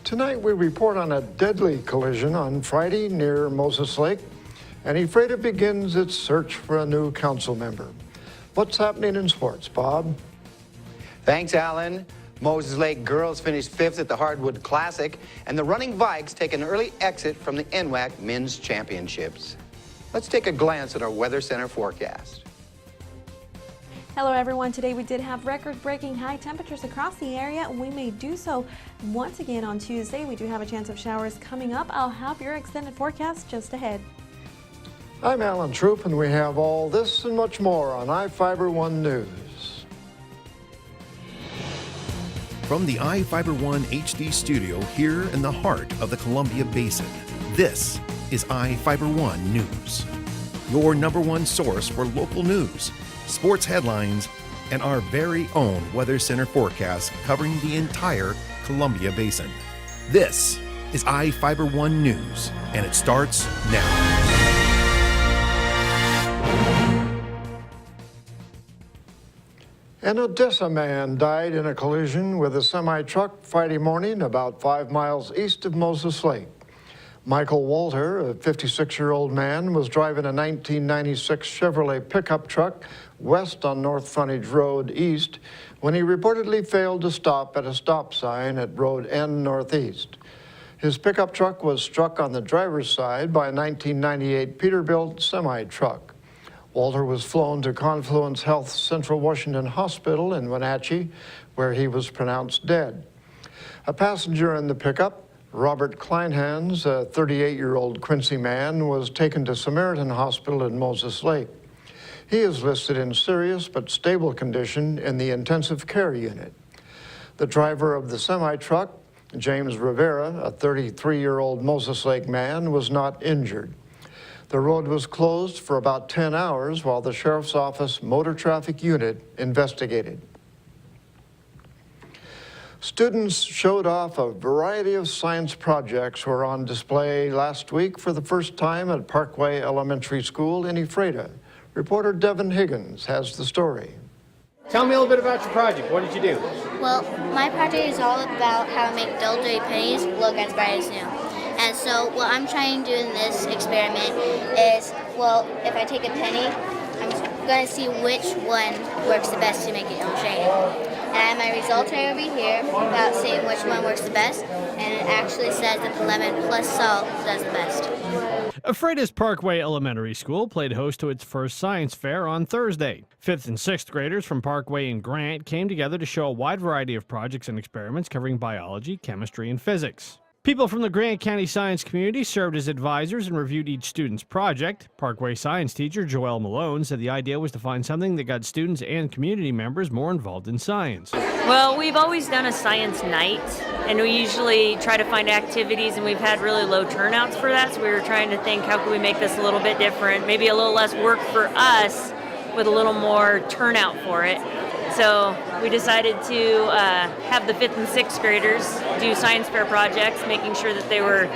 Tonight we report on a deadly collision on Friday near Moses Lake, and iFIBER begins its search for a new council member. What's happening in sports, Bob? Thanks, Alan. Moses Lake girls finished 5th at the Hardwood Classic, and the Running Vikes take an early exit from the NWAC Men's Championships. Let's take a glance at our Weather Center forecast. Hello everyone. Today we did have record-breaking high temperatures across the area. We may do so once again on Tuesday. We do have a chance of showers coming up. I'll have your extended forecast just ahead. I'm Alan Troop, and we have all this and much more on iFIBER 1 News. From the iFIBER 1 HD studio here in the heart of the Columbia Basin, this is iFIBER 1 News, your #1 source for local news, sports headlines, and our very own Weather Center forecast covering the entire Columbia Basin. This is iFIBER 1 News, and it starts now. An Odessa man died in a collision with a semi-truck Friday morning about 5 miles east of Moses Lake. Michael Walter, a 56-year-old man, was driving a 1996 Chevrolet pickup truck west on North Frontage Road East when he reportedly failed to stop at a stop sign at Road N Northeast. His pickup truck was struck on the driver's side by a 1998 Peterbilt semi-truck. Walter was flown to Confluence Health Central Washington Hospital in Wenatchee, where he was pronounced dead. A passenger in the pickup, Robert Kleinhans, a 38-year-old Quincy man, was taken to Samaritan Hospital in Moses Lake. He is listed in serious but stable condition in the intensive care unit. The driver of the semi-truck, James Rivera, a 33-year-old Moses Lake man, was not injured. The road was closed for about 10 hours while the Sheriff's Office Motor Traffic Unit investigated. Students showed off a variety of science projects were on display last week for the first time at Parkway Elementary School in Ephrata. Reporter Devin Higgins has the story. Tell me a little bit about your project. What did you do? Well, my project is all about how to make dull, dirty pennies look as bright as new. And so what I'm trying to do in this experiment is, well, if I take a penny, I'm going to see which one works the best to make it illustrated. And I have my results right over here about seeing which one works the best, and it actually says that the lemon plus salt does the best. Ephrata's Parkway Elementary School played host to its first science fair on Thursday. 5th and 6th graders from Parkway and Grant came together to show a wide variety of projects and experiments covering biology, chemistry, and physics. People from the Grant County science community served as advisors and reviewed each student's project. Parkway science teacher Joelle Malone said the idea was to find something that got students and community members more involved in science. Well, we've always done a science night, and we usually try to find activities, and we've had really low turnouts for that, so we were trying to think, how can we make this a little bit different, maybe a little less work for us with a little more turnout for it. So we decided to have the 5th and 6th graders do science fair projects, making sure that they were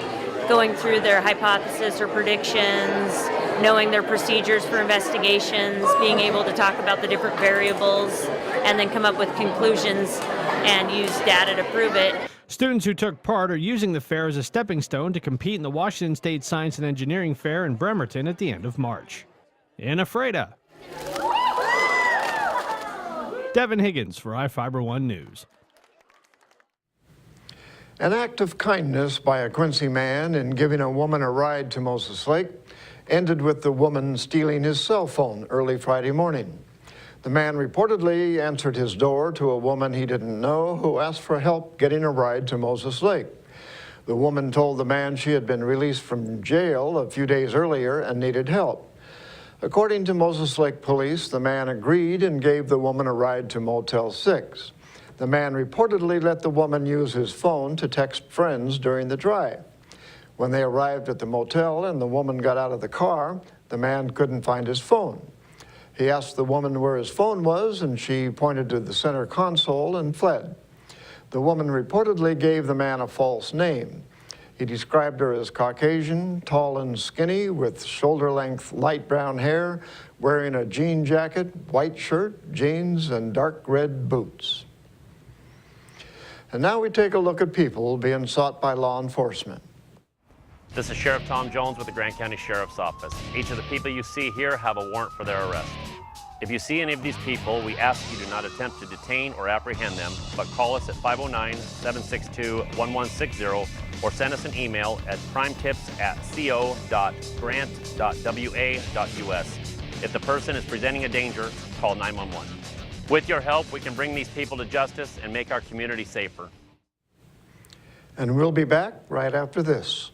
going through their hypothesis or predictions, knowing their procedures for investigations, being able to talk about the different variables, and then come up with conclusions and use data to prove it. Students who took part are using the fair as a stepping stone to compete in the Washington State Science and Engineering Fair in Bremerton at the end of March. In Ephrata, Devin Higgins for iFIBER 1 News. An act of kindness by a Quincy man in giving a woman a ride to Moses Lake ended with the woman stealing his cell phone early Friday morning. The man reportedly answered his door to a woman he didn't know who asked for help getting a ride to Moses Lake. The woman told the man she had been released from jail a few days earlier and needed help. According to Moses Lake Police, the man agreed and gave the woman a ride to Motel 6. The man reportedly let the woman use his phone to text friends during the drive. When they arrived at the motel and the woman got out of the car, the man couldn't find his phone. He asked the woman where his phone was, and she pointed to the center console and fled. The woman reportedly gave the man a false name. He described her as Caucasian, tall and skinny, with shoulder-length light brown hair, wearing a jean jacket, white shirt, jeans, and dark red boots. And now we take a look at people being sought by law enforcement. This is Sheriff Tom Jones with the Grant County Sheriff's Office. Each of the people you see here have a warrant for their arrest. If you see any of these people, we ask you do not attempt to detain or apprehend them, but call us at 509-762-1160 or send us an email at crimetips@co.grant.wa.us. If the person is presenting a danger, call 911. With your help, we can bring these people to justice and make our community safer. And we'll be back right after this.